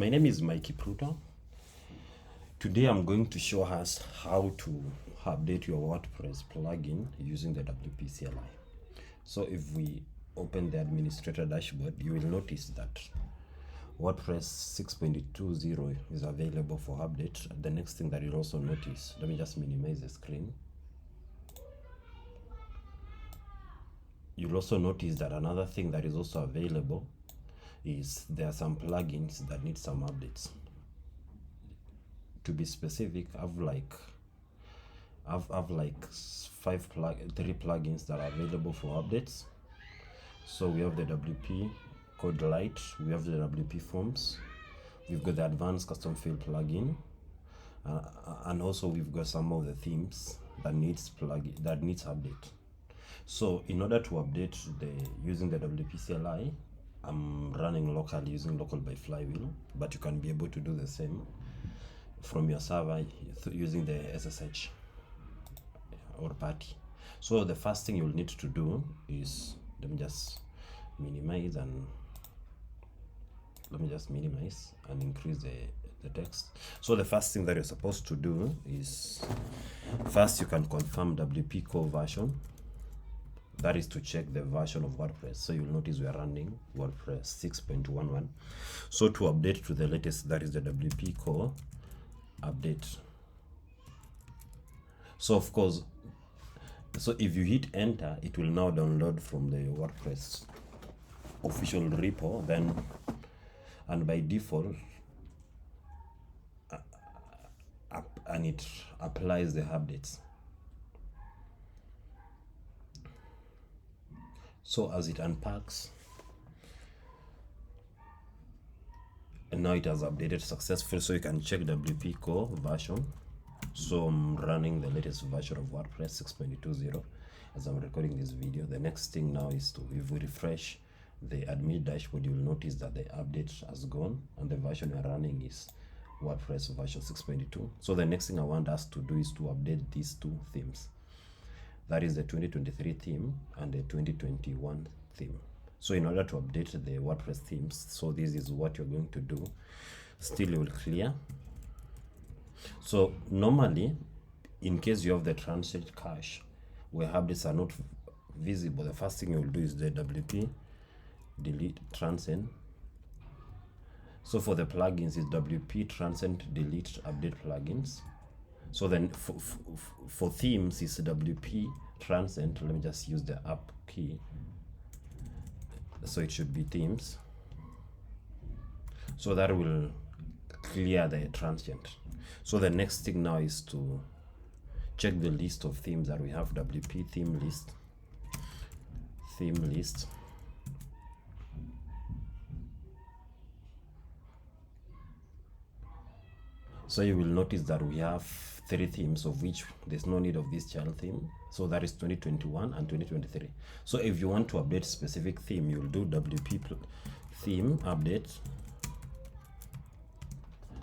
My name is Mikey Pruto. Today I'm going to show us how to update your WordPress plugin using the WP-CLI. So if we open the administrator dashboard, you will notice that WordPress 6.20 is available for update. The next thing that you'll also notice, let me just minimize the screen. You'll also notice that another thing that is also available is there are some plugins that need some updates. To be specific, I've like three plugins that are available for updates. So we have the WP Code Lite, we have the WP Forms, we've got the Advanced Custom Field plugin, and also we've got some of the themes that needs update. So in order to update using the WP-CLI, I'm running locally using local by Flywheel, but you can be able to do the same from your server using the SSH or party. So the first thing you'll need to do is, let me just minimize and increase the text. So the first thing that you're supposed to do is, first you can confirm WP core version. That is to check the version of WordPress. So you'll notice we are running WordPress 6.11. So to update to the latest, that is the WP core update. So of course, so if you hit enter, it will now download from the WordPress official repo, and by default, and it applies the updates. So as it unpacks, and now it has updated successfully, so you can check WP core version. So I'm running the latest version of WordPress 6.20 as I'm recording this video. The next thing now is to, if we refresh the admin dashboard, you'll notice that the update has gone and the version we're running is WordPress version 6.2. So the next thing I want us to do is to update these two themes. That is the 2023 theme and the 2021 theme. So in order to update the WordPress themes, so this is what you're going to do. Still, you will clear. So normally, in case you have the transit cache where updates are not visible, the first thing you will do is the WP delete transient. So for the plugins, it's WP transient delete update plugins. So then for themes, it's WP transient. Let me just use the up key. So it should be themes. So that will clear the transient. So the next thing now is to check the list of themes that we have. WP theme list. So you will notice that we have 3 themes, of which there's no need of this child theme. So that is 2021 and 2023. So if you want to update specific theme, you'll do WP theme update.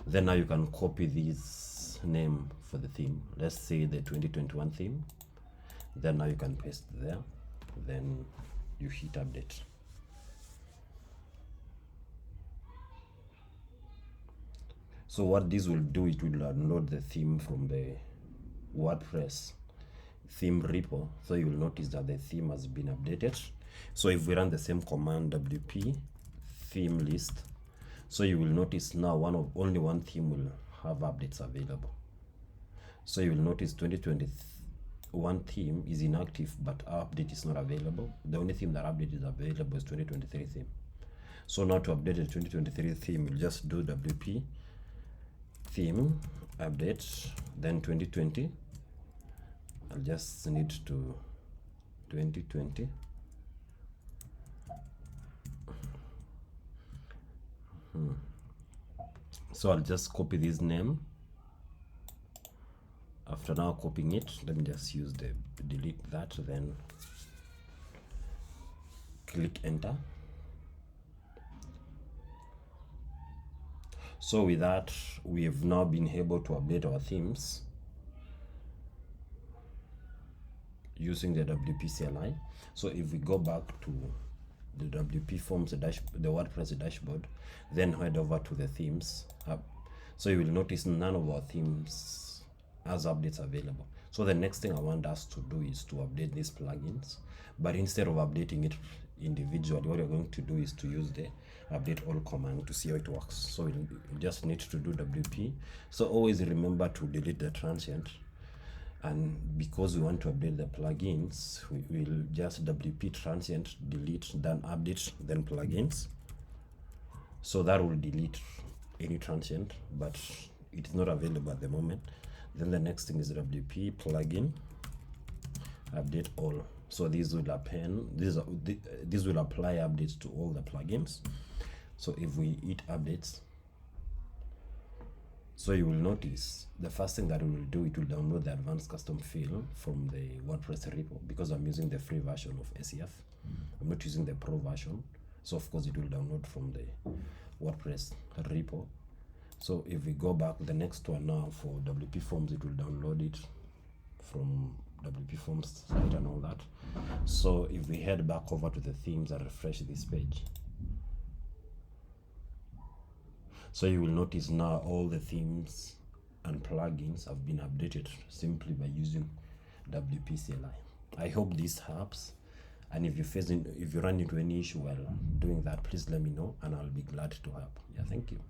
Then now you can copy this name for the theme. Let's say the 2021 theme. Then now you can paste there. Then you hit update. So what this will do, it will download the theme from the WordPress theme repo. So you will notice that the theme has been updated. So if we run the same command, WP theme list, so you will notice now only one theme will have updates available. So you will notice 2021 theme is inactive, but our update is not available. The only theme that update is available is 2023 theme. So now to update the 2023 theme, we'll just do WP theme update, then 2020. I'll just need to 2020. So I'll just copy this name. After now copying it, let me just use the delete that, then click enter. So with that, we have now been able to update our themes using the WP-CLI. So if we go back to the WP Forms, the WordPress dashboard, then head over to the themes hub. So you will notice none of our themes has updates available. So the next thing I want us to do is to update these plugins, but instead of updating it individually, what you're going to do is to use the update all command to see how it works. So you just need to do WP. So always remember to delete the transient, and because we want to update the plugins, we will just WP transient, delete, then update, then plugins. So that will delete any transient, but it's not available at the moment. Then the next thing is WP plugin update all. So these will append, this will apply updates to all the plugins. So if we hit updates, so you will notice the first thing that we will do, it will download the advanced custom field from the WordPress repo, because I'm using the free version of SEF. I'm not using the pro version. So of course it will download from the WordPress repo. So if we go back, the next one now for WP Forms, it will download it from WP Forms site and all that. So if we head back over to the themes and refresh this page, so you will notice now all the themes and plugins have been updated simply by using WP-CLI. I hope this helps, and if you run into any issue while doing that, please let me know and I'll be glad to help. Yeah, thank you.